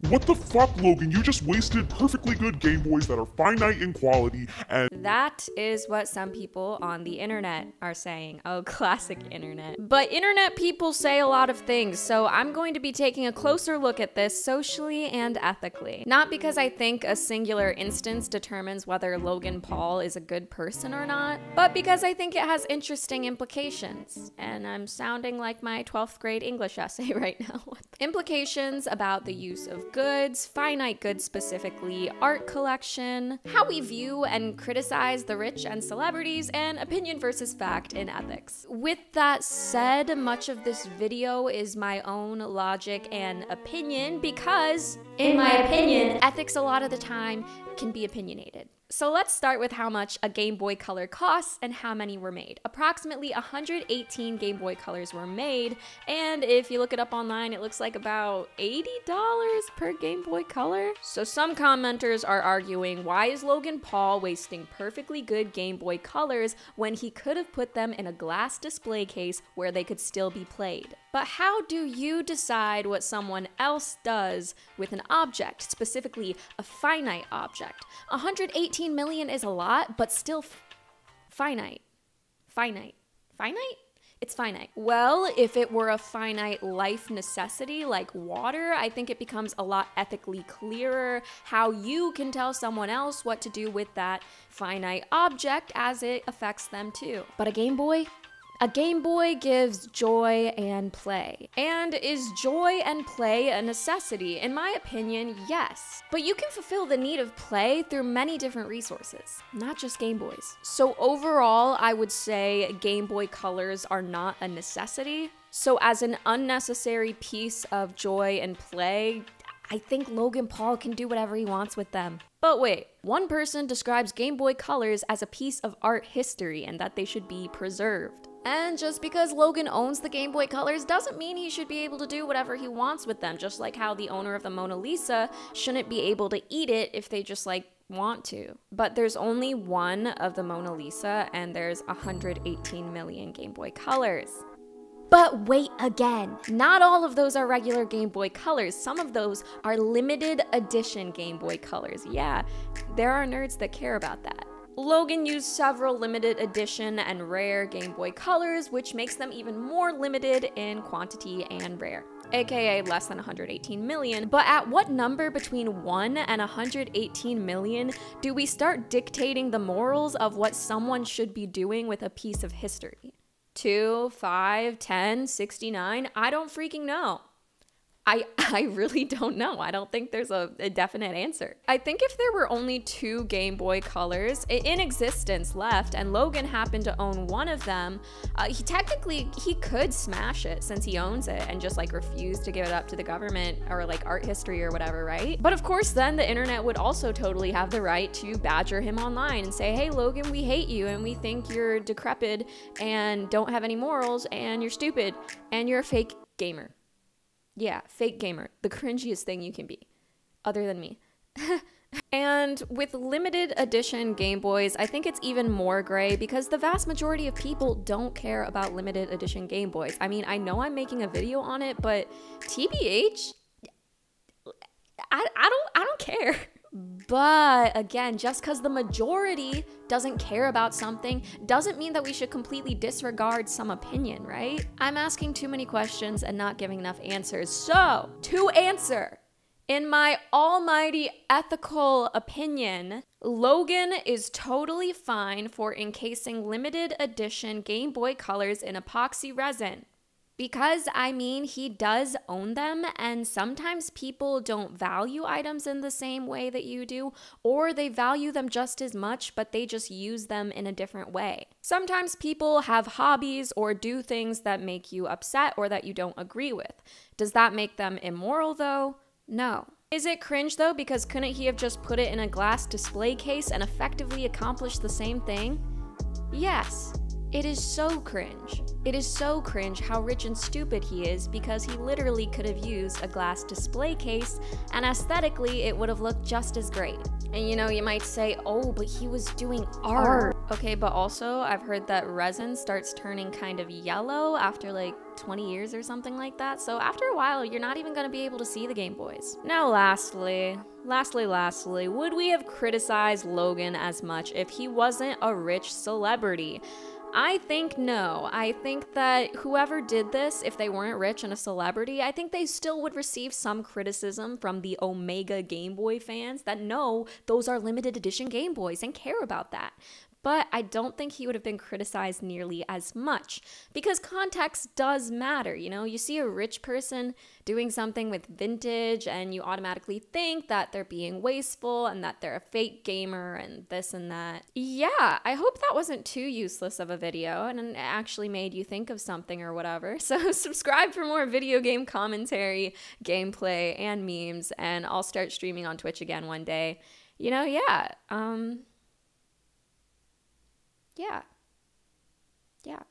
What the fuck, Logan? You just wasted perfectly good Game Boys that are finite in quality and— That is what some people on the internet are saying. Oh, classic internet. But internet people say a lot of things, so I'm going to be taking a closer look at this socially and ethically. Not because I think a singular instance determines whether Logan Paul is a good person or not, but because I think it has interesting implications. And I'm sounding like my 12th grade English essay right now. Implications about the use of goods, finite goods specifically, art collection, how we view and criticize the rich and celebrities, and opinion versus fact in ethics. With that said, much of this video is my own logic and opinion because, in my opinion, ethics a lot of the time can be opinionated. So let's start with how much a Game Boy Color costs and how many were made. Approximately 118 Game Boy Colors were made, and if you look it up online, it looks like about $80 per Game Boy Color. So some commenters are arguing, why is Logan Paul wasting perfectly good Game Boy Colors when he could have put them in a glass display case where they could still be played? But how do you decide what someone else does with an object, specifically a finite object? 118 million is a lot, but still finite. Finite. Finite? It's finite. Well, if it were a finite life necessity like water, I think it becomes a lot ethically clearer how you can tell someone else what to do with that finite object as it affects them too. But a Game Boy? A Game Boy gives joy and play. And is joy and play a necessity? In my opinion, yes. But you can fulfill the need of play through many different resources, not just Game Boys. So overall, I would say Game Boy Colors are not a necessity. So as an unnecessary piece of joy and play, I think Logan Paul can do whatever he wants with them. But wait, one person describes Game Boy Colors as a piece of art history and that they should be preserved. And just because Logan owns the Game Boy Colors doesn't mean he should be able to do whatever he wants with them, just like how the owner of the Mona Lisa shouldn't be able to eat it if they just want to. But there's only one of the Mona Lisa and there's 118 million Game Boy Colors. But wait again, not all of those are regular Game Boy Colors. Some of those are limited edition Game Boy Colors. Yeah, there are nerds that care about that. Logan used several limited edition and rare Game Boy Colors, which makes them even more limited in quantity and rare, aka less than 118 million. But at what number between 1 and 118 million do we start dictating the morals of what someone should be doing with a piece of history? 2, 5, 10, 69? I don't freaking know. I really don't know. I don't think there's a definite answer. I think if there were only 2 Game Boy Colors in existence left and Logan happened to own one of them, he could smash it since he owns it and just refuse to give it up to the government or art history or whatever, right? But of course then the internet would also totally have the right to badger him online and say, hey Logan, we hate you and we think you're decrepit and don't have any morals and you're stupid and you're a fake gamer. Yeah, fake gamer, the cringiest thing you can be, other than me. And with limited edition Game Boys, I think it's even more gray because the vast majority of people don't care about limited edition Game Boys. I mean, I know I'm making a video on it, but TBH, I don't care. But again, just because the majority doesn't care about something doesn't mean that we should completely disregard some opinion, right? I'm asking too many questions and not giving enough answers. So, to answer, in my almighty ethical opinion, Logan is totally fine for encasing limited edition Game Boy Colors in epoxy resin. Because, I mean, he does own them, and sometimes people don't value items in the same way that you do, or they value them just as much, but they just use them in a different way. Sometimes people have hobbies or do things that make you upset or that you don't agree with. Does that make them immoral, though? No. Is it cringe, though, because couldn't he have just put it in a glass display case and effectively accomplished the same thing? Yes. It is so cringe. It is so cringe how rich and stupid he is because he literally could have used a glass display case and aesthetically it would have looked just as great. And you might say, oh, but he was doing art. Okay, but also I've heard that resin starts turning kind of yellow after 20 years or something like that. So after a while, you're not even going to be able to see the Game Boys. Now, lastly, would we have criticized Logan as much if he wasn't a rich celebrity? I think no. I think that whoever did this, if they weren't rich and a celebrity, I think they still would receive some criticism from the Omega Game Boy fans that know those are limited edition Game Boys and care about that. But I don't think he would have been criticized nearly as much because context does matter. You know, you see a rich person doing something with vintage and you automatically think that they're being wasteful and that they're a fake gamer and this and that. Yeah, I hope that wasn't too useless of a video and it actually made you think of something or whatever. So subscribe for more video game commentary, gameplay, and memes, and I'll start streaming on Twitch again one day. You know, yeah. Yeah.